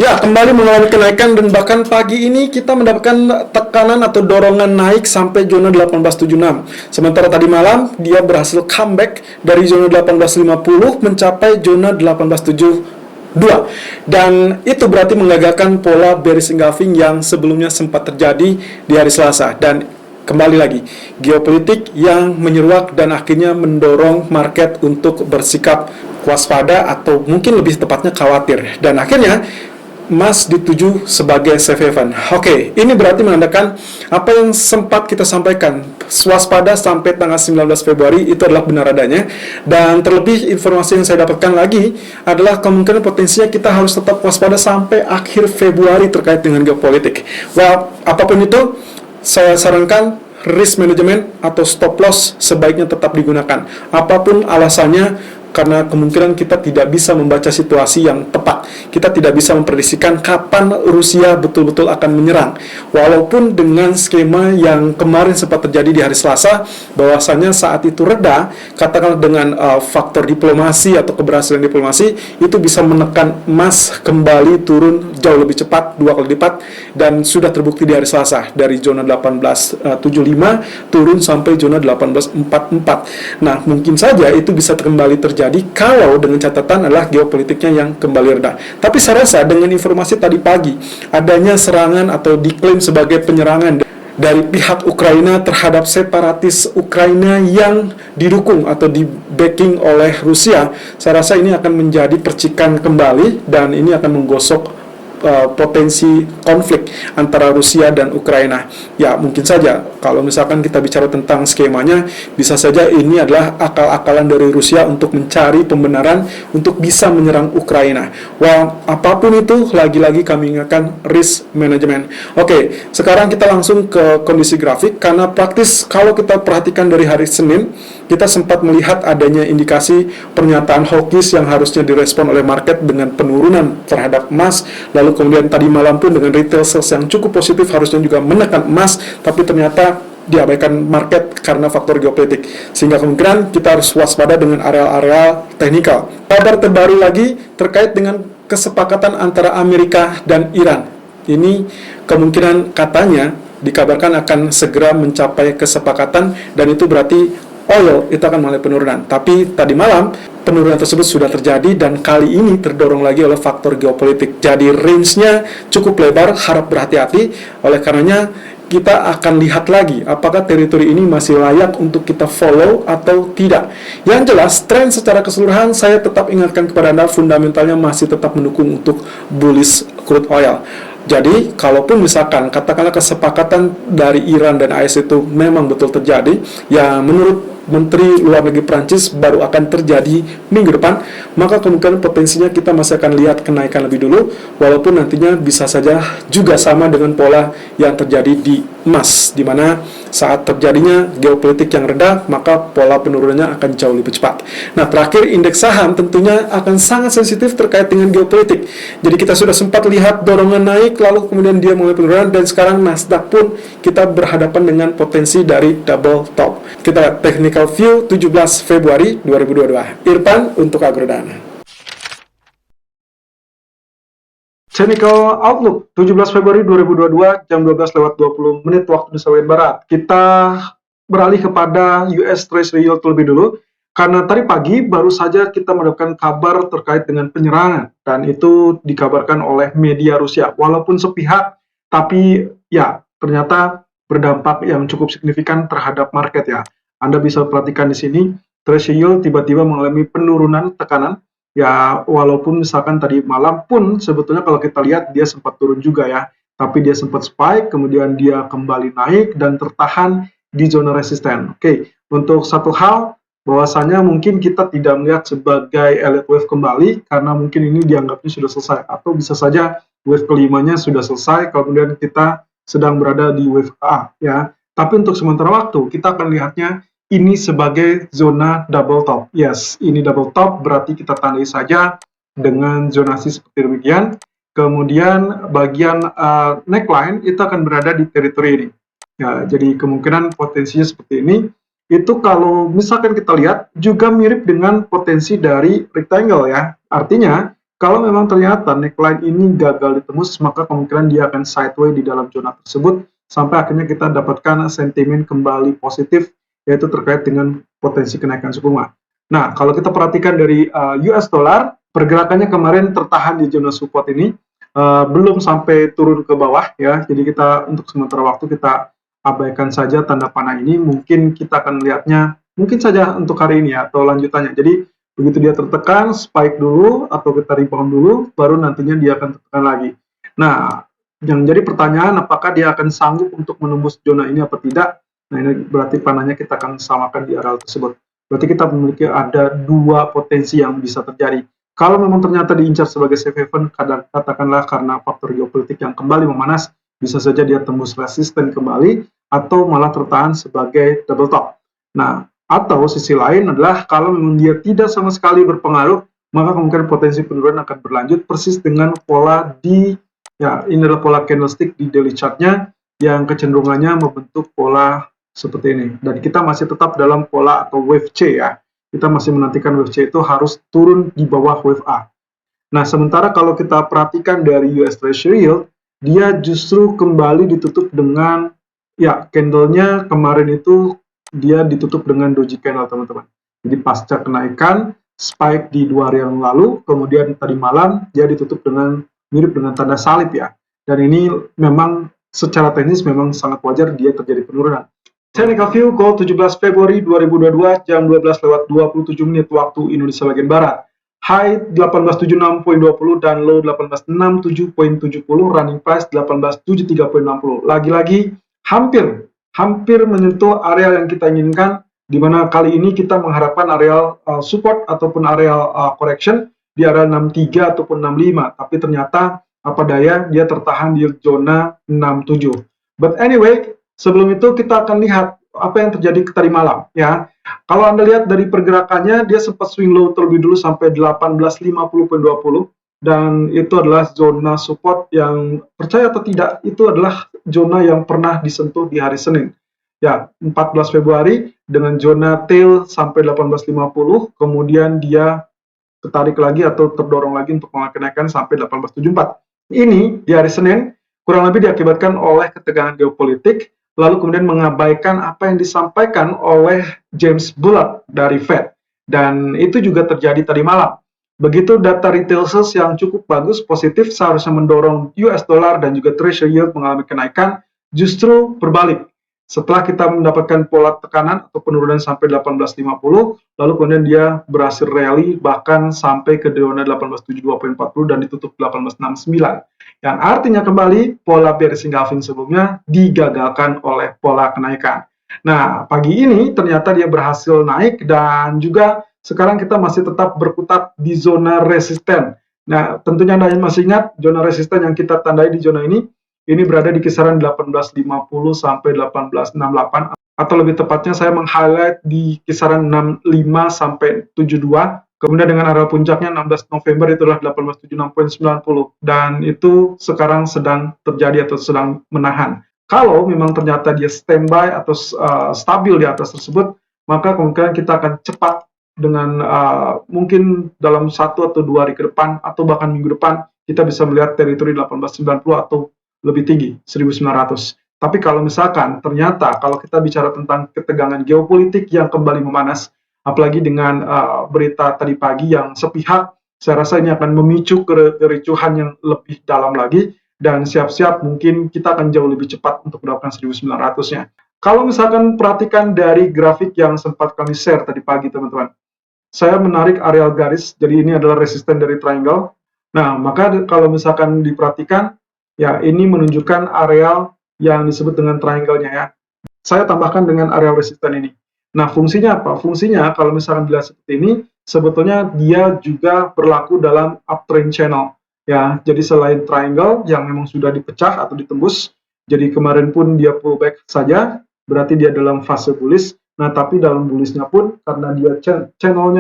Ya, kembali mengalami kenaikan dan bahkan pagi ini kita mendapatkan tekanan atau dorongan naik sampai zona 1876. Sementara tadi malam dia berhasil comeback dari zona 1850 mencapai zona 1872. Dan itu berarti menggagalkan pola bearish engulfing yang sebelumnya sempat terjadi di hari Selasa. Dan kembali lagi, geopolitik yang menyeruak dan akhirnya mendorong market untuk bersikap waspada atau mungkin lebih tepatnya khawatir. Dan akhirnya emas dituju sebagai safe haven. Oke, ini berarti menandakan apa yang sempat kita sampaikan, waspada sampai tanggal 19 Februari itu adalah benar adanya. Dan terlebih informasi yang saya dapatkan lagi adalah kemungkinan potensinya kita harus tetap waspada sampai akhir Februari terkait dengan geopolitik. Wah, apapun itu, saya sarankan risk management atau stop loss sebaiknya tetap digunakan. Apapun alasannya, karena kemungkinan kita tidak bisa membaca situasi yang tepat. Kita tidak bisa memprediksikan kapan Rusia betul-betul akan menyerang. Walaupun dengan skema yang kemarin sempat terjadi di hari Selasa, bahwasanya saat itu reda, katakanlah dengan faktor diplomasi atau keberhasilan diplomasi, itu bisa menekan emas kembali turun jauh lebih cepat, 2 kali lipat, dan sudah terbukti di hari Selasa, dari zona 1875 turun sampai zona 1844. Nah, mungkin saja itu bisa kembali terjadi kalau dengan catatan adalah geopolitiknya yang kembali reda. Tapi saya rasa dengan informasi tadi pagi adanya serangan atau diklaim sebagai penyerangan dari pihak Ukraina terhadap separatis Ukraina yang didukung atau di backing oleh Rusia, saya rasa ini akan menjadi percikan kembali dan ini akan menggosok potensi konflik antara Rusia dan Ukraina. Ya, mungkin saja kalau misalkan kita bicara tentang skemanya, bisa saja ini adalah akal-akalan dari Rusia untuk mencari pembenaran untuk bisa menyerang Ukraina. Wah, apapun itu, lagi-lagi kami ingatkan risk management. Oke, sekarang kita langsung ke kondisi grafik, karena praktis kalau kita perhatikan dari hari Senin, kita sempat melihat adanya indikasi pernyataan hawkish yang harusnya direspon oleh market dengan penurunan terhadap emas. Lalu kemudian tadi malam pun dengan retail sales yang cukup positif harusnya juga menekan emas, tapi ternyata diabaikan market karena faktor geopolitik. Sehingga kemungkinan kita harus waspada dengan area-area teknikal. Kabar terbaru lagi terkait dengan kesepakatan antara Amerika dan Iran. Ini kemungkinan katanya dikabarkan akan segera mencapai kesepakatan, dan itu berarti oil itu akan mengalami penurunan. Tapi tadi malam penurunan tersebut sudah terjadi dan kali ini terdorong lagi oleh faktor geopolitik. Jadi range-nya cukup lebar, harap berhati-hati. Oleh karenanya kita akan lihat lagi apakah teritori ini masih layak untuk kita follow atau tidak. Yang jelas, tren secara keseluruhan saya tetap ingatkan kepada Anda, fundamentalnya masih tetap mendukung untuk bullish crude oil. Jadi, kalaupun misalkan katakanlah kesepakatan dari Iran dan AS itu memang betul terjadi, ya menurut Menteri Luar Negeri Prancis baru akan terjadi minggu depan, maka kemungkinan potensinya kita masih akan lihat kenaikan lebih dulu, walaupun nantinya bisa saja juga sama dengan pola yang terjadi di emas, di mana saat terjadinya geopolitik yang rendah, maka pola penurunannya akan jauh lebih cepat. Nah, terakhir indeks saham tentunya akan sangat sensitif terkait dengan geopolitik. Jadi kita sudah sempat lihat dorongan naik, lalu kemudian dia mulai penurunan, dan sekarang Nasdaq pun kita berhadapan dengan potensi dari double top. Kita lihat technical view 17 Februari 2022. Irfan untuk Agrodana. Technical Outlook 17 Februari 2022 jam 12:20 waktu Indonesia Barat. Kita beralih kepada US Treasury Yield terlebih dulu, karena tadi pagi baru saja kita mendapatkan kabar terkait dengan penyerangan, dan itu dikabarkan oleh media Rusia. Walaupun sepihak, tapi ya ternyata berdampak yang cukup signifikan terhadap market ya. Anda bisa perhatikan di sini, Treasury Yield tiba-tiba mengalami penurunan tekanan. Ya, walaupun misalkan tadi malam pun sebetulnya kalau kita lihat dia sempat turun juga ya, tapi dia sempat spike, kemudian dia kembali naik dan tertahan di zona resisten. Oke, untuk satu hal, bahwasanya mungkin kita tidak melihat sebagai elite wave kembali, karena mungkin ini dianggapnya sudah selesai, atau bisa saja wave kelimanya sudah selesai, kemudian kita sedang berada di wave A ya. Tapi untuk sementara waktu, kita akan lihatnya ini sebagai zona double top. Yes, ini double top, berarti kita tandai saja dengan zonasi seperti demikian. Kemudian bagian neckline itu akan berada di teritori ini. Ya, jadi kemungkinan potensinya seperti ini. Itu kalau misalkan kita lihat juga mirip dengan potensi dari rectangle ya. Artinya Kalau memang ternyata neckline ini gagal ditembus, maka kemungkinan dia akan sideways di dalam zona tersebut sampai akhirnya kita dapatkan sentimen kembali positif, yaitu terkait dengan potensi kenaikan suku bunga. Nah, kalau kita perhatikan dari US dollar, pergerakannya kemarin tertahan di zona support ini, belum sampai turun ke bawah ya. Jadi kita untuk sementara waktu kita abaikan saja tanda panah ini. Mungkin kita akan melihatnya mungkin saja untuk hari ini ya atau lanjutannya. Jadi begitu dia tertekan, spike dulu atau kita rebound dulu, baru nantinya dia akan tertekan lagi. Nah, yang jadi pertanyaan apakah dia akan sanggup untuk menembus zona ini atau tidak? Nah, ini berarti panahnya kita akan samakan di area tersebut. Berarti kita memiliki ada dua potensi yang bisa terjadi. Kalau memang ternyata diincar sebagai safe haven, katakanlah karena faktor geopolitik yang kembali memanas, bisa saja dia tembus resisten kembali atau malah tertahan sebagai double top. Nah, atau sisi lain adalah kalau memang dia tidak sama sekali berpengaruh, maka kemungkinan potensi penurunan akan berlanjut persis dengan pola di, ya ini adalah pola candlestick di daily chartnya yang kecenderungannya membentuk pola seperti ini. Dan kita masih tetap dalam pola atau wave C ya. Kita masih menantikan wave C itu harus turun di bawah wave A. Nah, sementara kalau kita perhatikan dari US Treasury Yield, dia justru kembali ditutup dengan, ya candlenya kemarin itu dia ditutup dengan doji candle teman-teman. Jadi pasca kenaikan spike di 2 hari yang lalu, kemudian tadi malam dia ditutup dengan mirip dengan tanda salib ya. Dan ini memang secara teknis memang sangat wajar dia terjadi penurunan. Technical View Call 17 Februari 2022 jam 12:27 waktu Indonesia bagian Barat. High 1876.20 dan low 1867.70, running price 1873.60. Lagi-lagi hampir menyentuh area yang kita inginkan, di mana kali ini kita mengharapkan area support ataupun area correction di area 63 ataupun 65, tapi ternyata apa daya dia tertahan di zona 67. But anyway, sebelum itu kita akan lihat apa yang terjadi tadi malam ya. Kalau Anda lihat dari pergerakannya, dia sempat swing low terlebih dulu sampai 1850.20 dan itu adalah zona support yang percaya atau tidak itu adalah zona yang pernah disentuh di hari Senin. Ya, 14 Februari dengan zona tail sampai 1850, kemudian dia tertarik lagi atau terdorong lagi untuk kenaikan sampai 1874. Ini di hari Senin kurang lebih diakibatkan oleh ketegangan geopolitik, lalu kemudian mengabaikan apa yang disampaikan oleh James Bullard dari Fed. Dan itu juga terjadi tadi malam. Begitu data retail sales yang cukup bagus, positif, seharusnya mendorong US dollar dan juga Treasury yield mengalami kenaikan, justru berbalik. Setelah kita mendapatkan pola tekanan atau penurunan sampai 1850, lalu kemudian dia berhasil rally bahkan sampai ke zona 1872.40 dan ditutup 1869. Yang artinya kembali pola bearish engulfing sebelumnya digagalkan oleh pola kenaikan. Nah, pagi ini ternyata dia berhasil naik dan juga sekarang kita masih tetap berkutat di zona resisten. Nah, tentunya Anda masih ingat zona resisten yang kita tandai di zona ini berada di kisaran 1850 sampai 1868 atau lebih tepatnya saya meng-highlight di kisaran 65 sampai 72. Kemudian dengan area puncaknya 16 November itu adalah 1876.90 dan itu sekarang sedang terjadi atau sedang menahan. Kalau memang ternyata dia standby atau stabil di atas tersebut, maka kemungkinan kita akan cepat dengan mungkin dalam 1 atau 2 hari ke depan atau bahkan minggu depan kita bisa melihat teritori 1890 atau lebih tinggi 1900. Tapi kalau misalkan ternyata kalau kita bicara tentang ketegangan geopolitik yang kembali memanas, apalagi dengan berita tadi pagi yang sepihak, saya rasa ini akan memicu kericuhan yang lebih dalam lagi dan siap-siap mungkin kita akan jauh lebih cepat untuk mendapatkan 1900-nya. Kalau misalkan perhatikan dari grafik yang sempat kami share tadi pagi teman-teman, saya menarik areal garis, jadi ini adalah resisten dari triangle. Nah, maka kalau misalkan diperhatikan, ya ini menunjukkan areal yang disebut dengan triangle-nya ya. Saya tambahkan dengan areal resisten ini. Nah, fungsinya apa? Fungsinya kalau misalkan dilihat seperti ini, sebetulnya dia juga berlaku dalam uptrend channel. Ya, jadi selain triangle yang memang sudah dipecah atau ditembus, jadi kemarin pun dia pullback saja, berarti dia dalam fase bullish. Nah, tapi dalam bullishnya pun karena dia channel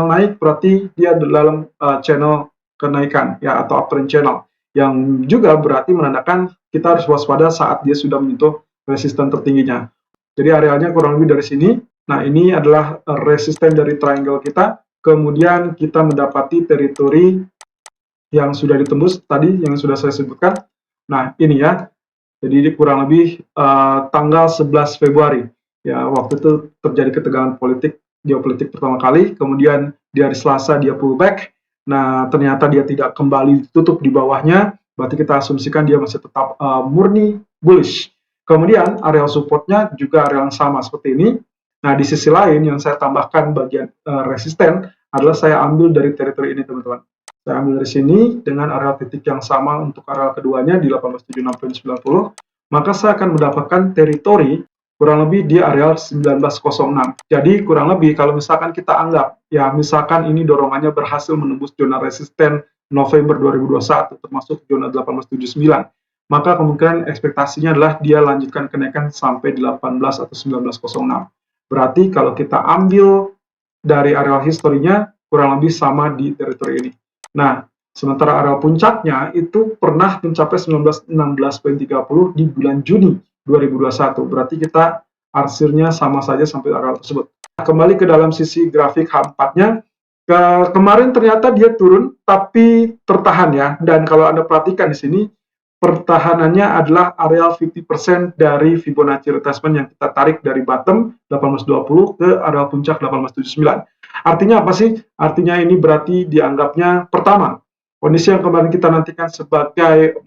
naik, berarti dia dalam channel kenaikan ya atau uptrend channel yang juga berarti menandakan kita harus waspada saat dia sudah menyentuh resisten tertingginya. Jadi arealnya kurang lebih dari sini. Nah, ini adalah resisten dari triangle kita. Kemudian kita mendapati teritori yang sudah ditembus tadi, yang sudah saya sebutkan. Nah, ini ya. Jadi ini kurang lebih tanggal 11 Februari. Ya, waktu itu terjadi ketegangan geopolitik pertama kali, kemudian di hari Selasa dia pullback. Nah, ternyata dia tidak kembali tutup di bawahnya, berarti kita asumsikan dia masih tetap murni bullish. Kemudian area supportnya juga area yang sama seperti ini. Nah, di sisi lain yang saya tambahkan bagian resisten adalah saya ambil dari teritori ini, teman-teman. Saya ambil dari sini dengan area titik yang sama untuk area keduanya di 1876.90, maka saya akan mendapatkan teritori kurang lebih di area 1906. Jadi kurang lebih kalau misalkan kita anggap, ya misalkan ini dorongannya berhasil menembus zona resisten November 2021 termasuk zona 1879, maka kemungkinan ekspektasinya adalah dia lanjutkan kenaikan sampai 18 atau 1906. Berarti kalau kita ambil dari area historinya kurang lebih sama di teritori ini. Nah, sementara area puncaknya itu pernah mencapai 1916.30 di bulan Juni 2021. Berarti kita arsirnya sama saja sampai area tersebut. Kembali ke dalam sisi grafik H4-nya, kemarin ternyata dia turun tapi tertahan ya. Dan kalau Anda perhatikan di sini, pertahanannya adalah area 50% dari Fibonacci retracement yang kita tarik dari bottom 1820 ke area puncak 1879. Artinya apa sih? Artinya ini berarti dianggapnya pertama, kondisi yang kemarin kita nantikan sebagai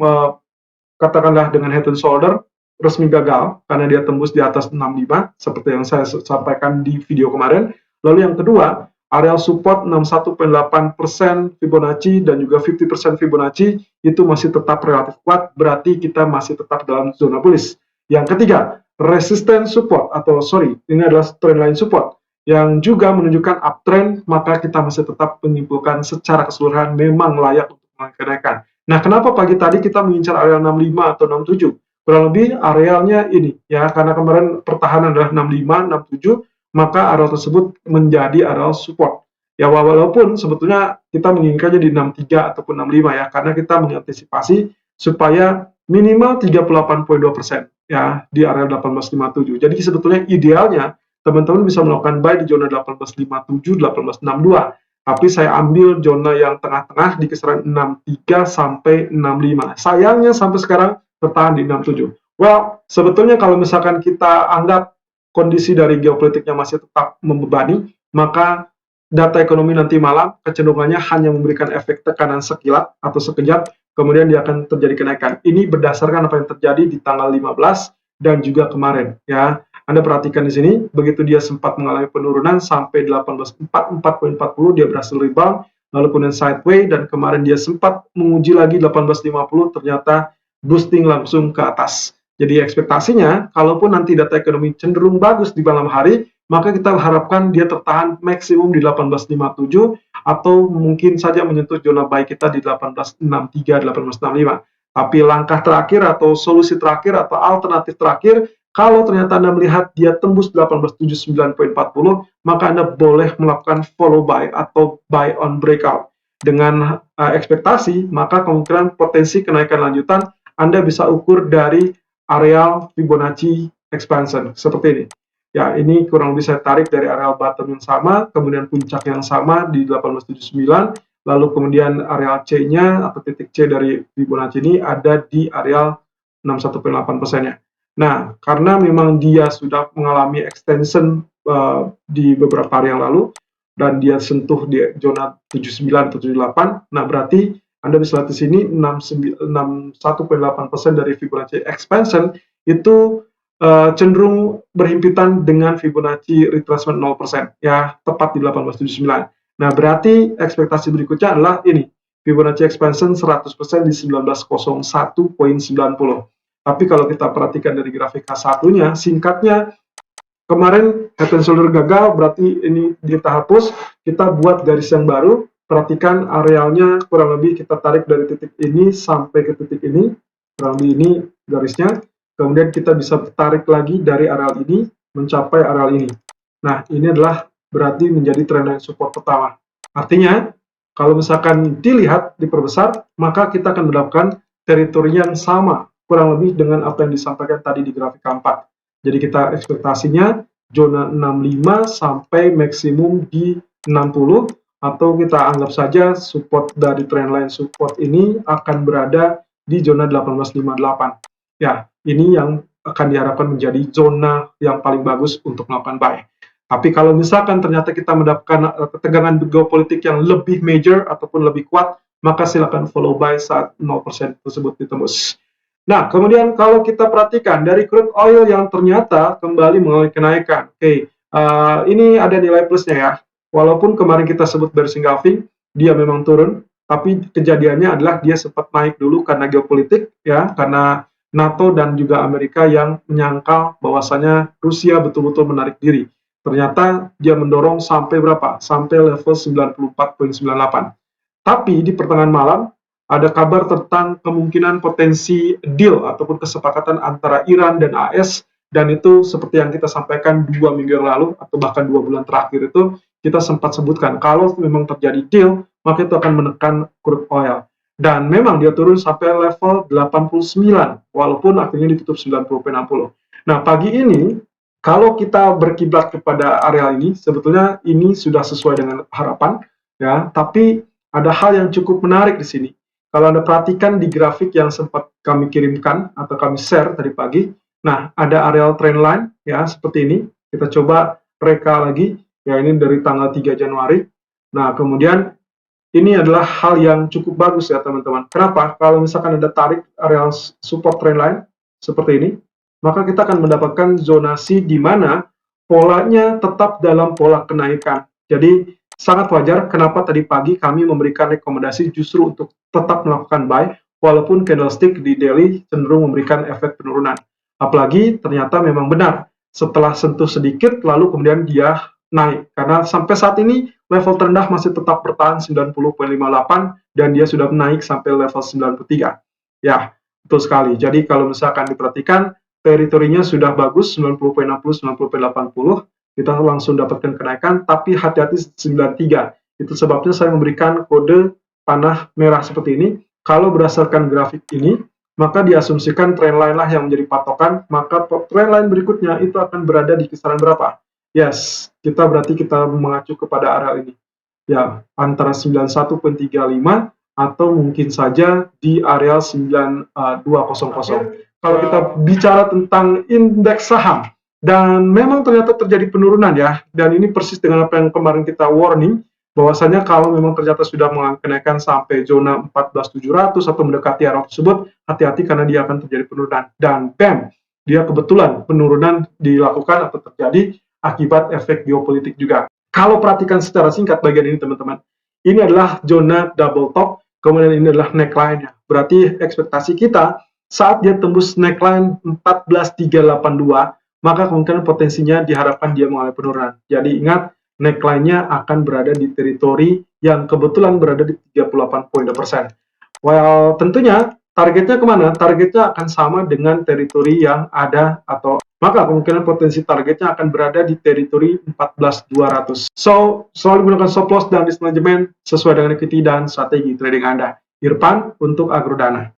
katakanlah dengan head and shoulder resmi gagal karena dia tembus di atas 65 seperti yang saya sampaikan di video kemarin. Lalu yang kedua, area support 61,8% Fibonacci dan juga 50% Fibonacci itu masih tetap relatif kuat, berarti kita masih tetap dalam zona bullish. Yang ketiga, resistance support atau ini adalah trendline support yang juga menunjukkan uptrend, maka kita masih tetap menyimpulkan secara keseluruhan memang layak untuk mengenaikan. Nah, kenapa pagi tadi kita mengincar area 65 atau 67? Kurang lebih arealnya ini ya, karena kemarin pertahanan adalah 65, 67, maka area tersebut menjadi area support. Ya, walaupun sebetulnya kita menginginkannya di 63 ataupun 65 ya, karena kita mengantisipasi supaya minimal 38,2% ya di area 1857. Jadi sebetulnya idealnya teman-teman bisa melakukan buy di zona 1857, 1862. Tapi saya ambil zona yang tengah-tengah di kisaran 63 sampai 65. Sayangnya sampai sekarang bertahan di 67. Well, sebetulnya kalau misalkan kita anggap kondisi dari geopolitiknya masih tetap membebani, maka data ekonomi nanti malam kecenderungannya hanya memberikan efek tekanan sekilat atau sekejap, kemudian dia akan terjadi kenaikan. Ini berdasarkan apa yang terjadi di tanggal 15 dan juga kemarin ya. Anda perhatikan di sini, begitu dia sempat mengalami penurunan sampai 1844.40, dia berhasil rebound, lalu kemudian sideways, dan kemarin dia sempat menguji lagi 1850, ternyata boosting langsung ke atas. Jadi ekspektasinya, kalaupun nanti data ekonomi cenderung bagus di malam hari, maka kita harapkan dia tertahan maksimum di 1857, atau mungkin saja menyentuh zona buy kita di 1863, 1865. Tapi langkah terakhir atau solusi terakhir atau alternatif terakhir, kalau ternyata Anda melihat dia tembus 1879.40, maka Anda boleh melakukan follow buy atau buy on breakout. Dengan ekspektasi, maka kemungkinan potensi kenaikan lanjutan Anda bisa ukur dari areal Fibonacci expansion seperti ini. Ya, ini kurang lebih saya tarik dari areal bottom yang sama, kemudian puncak yang sama di 1879, lalu kemudian areal C-nya atau titik C dari Fibonacci ini ada di areal 61,8%-nya. Nah, karena memang dia sudah mengalami extension di beberapa hari yang lalu, dan dia sentuh di zona 79 atau 78, nah berarti Anda bisa lihat di sini 61,8% dari Fibonacci expansion itu cenderung berhimpitan dengan Fibonacci retracement 0%, ya tepat di 1879. Nah, berarti ekspektasi berikutnya adalah ini, Fibonacci expansion 100% di 1901.90. Tapi kalau kita perhatikan dari grafik H1-nya, singkatnya, kemarin head and shoulder gagal, berarti ini kita hapus, kita buat garis yang baru, perhatikan arealnya kurang lebih kita tarik dari titik ini sampai ke titik ini, kurang lebih ini garisnya, kemudian kita bisa tarik lagi dari areal ini, mencapai areal ini. Nah, ini adalah berarti menjadi trendline support pertama. Artinya, kalau misalkan dilihat, diperbesar, maka kita akan mendapatkan teritori yang sama, kurang lebih dengan apa yang disampaikan tadi di grafik keempat. Jadi kita ekspektasinya zona 65 sampai maksimum di 60, atau kita anggap saja support dari trendline support ini akan berada di zona 1858. Ya, ini yang akan diharapkan menjadi zona yang paling bagus untuk melakukan buy. Tapi kalau misalkan ternyata kita mendapatkan ketegangan geopolitik yang lebih major ataupun lebih kuat, maka silakan follow buy saat 0% tersebut ditembus. Nah, kemudian kalau kita perhatikan dari crude oil yang ternyata kembali mengalami kenaikan. Oke, ini ada nilai plusnya ya. Walaupun kemarin kita sebut bearish engulfing, dia memang turun, tapi kejadiannya adalah dia sempat naik dulu karena geopolitik ya, karena NATO dan juga Amerika yang menyangkal bahwasanya Rusia betul-betul menarik diri. Ternyata dia mendorong sampai berapa? Sampai level 94,98. Tapi di pertengahan malam ada kabar tentang kemungkinan potensi deal ataupun kesepakatan antara Iran dan AS, dan itu seperti yang kita sampaikan 2 minggu yang lalu atau bahkan 2 bulan terakhir itu kita sempat sebutkan kalau memang terjadi deal maka itu akan menekan crude oil, dan memang dia turun sampai level 89 walaupun akhirnya ditutup 90,60. Nah, pagi ini kalau kita berkiblat kepada area ini sebetulnya ini sudah sesuai dengan harapan ya, tapi ada hal yang cukup menarik di sini. Kalau Anda perhatikan di grafik yang sempat kami kirimkan atau kami share tadi pagi, nah ada areal trendline ya seperti ini. Kita coba reka lagi, ya ini dari tanggal 3 Januari. Nah kemudian ini adalah hal yang cukup bagus ya teman-teman. Kenapa? Kalau misalkan ada tarik areal support trendline seperti ini, maka kita akan mendapatkan zonasi di mana polanya tetap dalam pola kenaikan. Jadi sangat wajar kenapa tadi pagi kami memberikan rekomendasi justru untuk tetap melakukan buy, walaupun candlestick di daily cenderung memberikan efek penurunan. Apalagi ternyata memang benar, setelah sentuh sedikit lalu kemudian dia naik. Karena sampai saat ini level terendah masih tetap bertahan 90,58 dan dia sudah naik sampai level 93. Ya, betul sekali. Jadi kalau misalkan diperhatikan, teritorinya sudah bagus 90,60, 90,80, kita langsung dapatkan kenaikan, tapi hati-hati 93. Itu sebabnya saya memberikan kode panah merah seperti ini. Kalau berdasarkan grafik ini, maka diasumsikan trendline lah yang menjadi patokan, maka trendline berikutnya itu akan berada di kisaran berapa? Yes, berarti kita mengacu kepada area ini. Ya, antara 91,35 atau mungkin saja di area 9200. Kalau kita bicara tentang indeks saham, dan memang ternyata terjadi penurunan ya, dan ini persis dengan apa yang kemarin kita warning, bahwasanya kalau memang ternyata sudah mengalami kenaikan sampai zona 14.700 atau mendekati area tersebut, hati-hati karena dia akan terjadi penurunan. Dan BAM, dia kebetulan penurunan dilakukan atau terjadi akibat efek geopolitik juga. Kalau perhatikan secara singkat bagian ini teman-teman, ini adalah zona double top, kemudian ini adalah neckline-nya. Berarti ekspektasi kita saat dia tembus neckline 14.382, maka kemungkinan potensinya diharapkan dia mengalami penurunan. Jadi ingat, neckline-nya akan berada di teritori yang kebetulan berada di 38,2%. Well, tentunya targetnya kemana? Targetnya akan sama dengan teritori yang ada, atau maka kemungkinan potensi targetnya akan berada di teritori 14.200. So, selalu gunakan stop loss dan risk management sesuai dengan equity dan strategi trading Anda. Irfan untuk Agrodana.